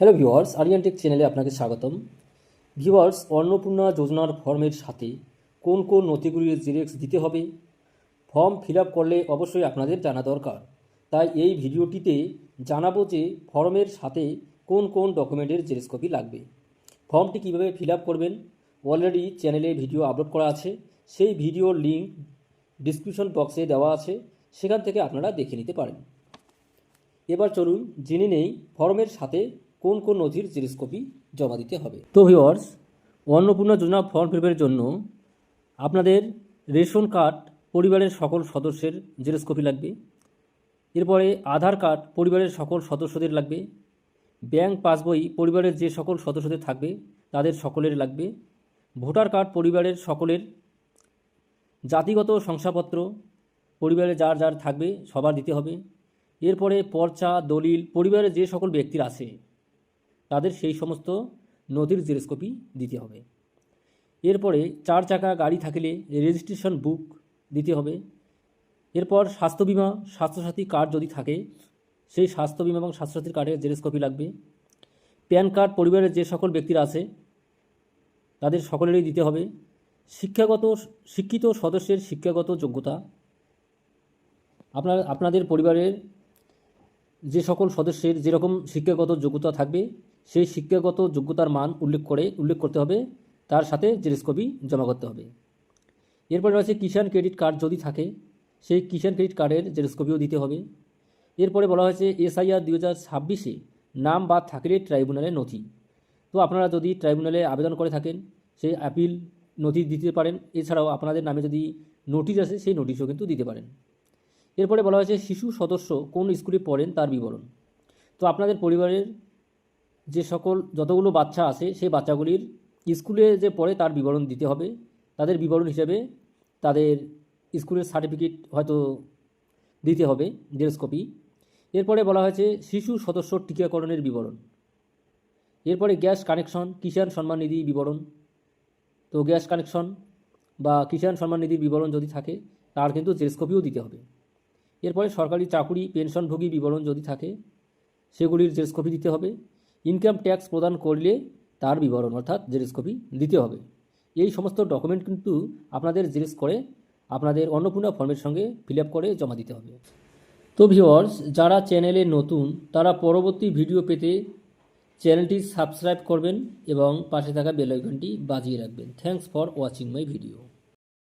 Hello viewers, আরিয়ানটেক চ্যানেলে আপনাকে স্বাগতম। ভিউয়ার্স, অন্নপূর্ণা যোজনার ফর্মের সাথে কোন কোন নথিগুলির জেরক্স দিতে হবে, ফর্ম ফিল আপ করলে অবশ্যই আপনাদের জানা দরকার। তাই এই ভিডিওটিতে জানাবো যে ফর্মের সাথে কোন কোন ডকুমেন্টের জেরক্স কপি লাগবে, ফর্মটি কীভাবে ফিল আপ করবেন। অলরেডি চ্যানেলে ভিডিও আপলোড করা আছে, সেই ভিডিওর লিঙ্ক ডিসক্রিপশন বক্সে দেওয়া আছে, সেখান থেকে আপনারা দেখে নিতে পারেন। এবার চলুন জেনে নেই ফর্মের সাথে কোন কোন নথির জেরক্স কপি জমা দিতে হবে। তো ভিউয়ার্স, অন্নপূর্ণা যোজনা ফর্ম ফিল আপের জন্য আপনাদের রেশন কার্ড পরিবারের সকল সদস্যের জেরক্স কপি লাগবে। এরপরে আধার কার্ড পরিবারের সকল সদস্যদের লাগবে। ব্যাংক পাসবই পরিবারের যে সকল সদস্যদের থাকবে তাদের সকলের লাগবে। ভোটার কার্ড পরিবারের সকলের। জাতিগত শংসাপত্র পরিবারে যার যার থাকবে সবার দিতে হবে। এরপরে পর্চা দলিল পরিবারে যে সকল ব্যক্তির আছে তাদের সেই সমস্ত নথির জেরক্স কপি দিতে হবে। এরপরে 4 চাকা গাড়ি থাকলে রেজিস্ট্রেশন বুক দিতে হবে। এরপর স্বাস্থ্য বিমা স্বাস্থ্যসাথী কার্ড যদি থাকে সেই স্বাস্থ্য বিমা এবং স্বাস্থ্যসাথী কার্ডের জেরক্স কপি লাগবে। প্যান কার্ড পরিবারের যে সকল ব্যক্তির আছে তাদের সকলেরই দিতে হবে। শিক্ষিত সদস্যের শিক্ষাগত যোগ্যতা, আপনাদের পরিবারের যে সকল সদস্যের যেরকম শিক্ষাগত যোগ্যতা থাকবে সেই শিক্ষাগত যোগ্যতার মান উল্লেখ করতে হবে, তার সাথে জেরক্স কপি জমা করতে হবে। এরপরে রয়েছে কিষাণ ক্রেডিট কার্ড যদি থাকে সেই কিষাণ ক্রেডিট কার্ডের জেরক্স কপিও দিতে হবে। এরপরে বলা হয়েছে SIR 2026-এ নাম বাদ থাকলে ট্রাইব্যুনালের নথি। তো আপনারা যদি ট্রাইব্যুনালে আবেদন করে থাকেন সেই অ্যাপিল নথি দিতে পারেন। এছাড়াও আপনাদের নামে যদি নোটিশ আছে সেই নোটিশও কিন্তু দিতে পারেন। এরপরে বলা হয়েছে শিশু সদস্য কোন স্কুলে পড়েন তার বিবরণ। তো আপনাদের পরিবারের যে সকল যতগুলো বাচ্চা আছে সেই বাচ্চাগুলির স্কুলে যে পড়ে তার বিবরণ দিতে হবে। তাদের বিবরণ হিসেবে তাদের স্কুলের সার্টিফিকেট হয়তো দিতে হবে, জেরক্স কপি। এরপরে বলা হয়েছে শিশু সদস্য টিকাকরণের বিবরণ। এরপরে গ্যাস কানেকশন কিষাণ সম্মান নিধি বিবরণ। তো গ্যাস কানেকশন বা কিষাণ সম্মান নিধির বিবরণ যদি থাকে তার কিন্তু জেরক্স কপিও দিতে হবে। এরপরে সরকারি চাকুরি পেনশনভোগী বিবরণ যদি থাকে সেগুলির জেরক্স কপি দিতে হবে। ইনকাম ট্যাক্স প্রদান করলে তার বিবরণ অর্থাৎ জেরক্স কপি দিতে হবে। এই সমস্ত ডকুমেন্ট কিন্তু আপনাদের জেরক্স করে আপনাদের অন্নপূর্ণা ফর্মের সঙ্গে ফিল আপ করে জমা দিতে হবে। তো ভিউয়ার্স, যারা চ্যানেলে নতুন তারা পরবর্তী ভিডিও পেতে চ্যানেলটি সাবস্ক্রাইব করবেন এবং পাশে থাকা বেল আইকনটি বাজিয়ে রাখবেন। Thanks for watching my video.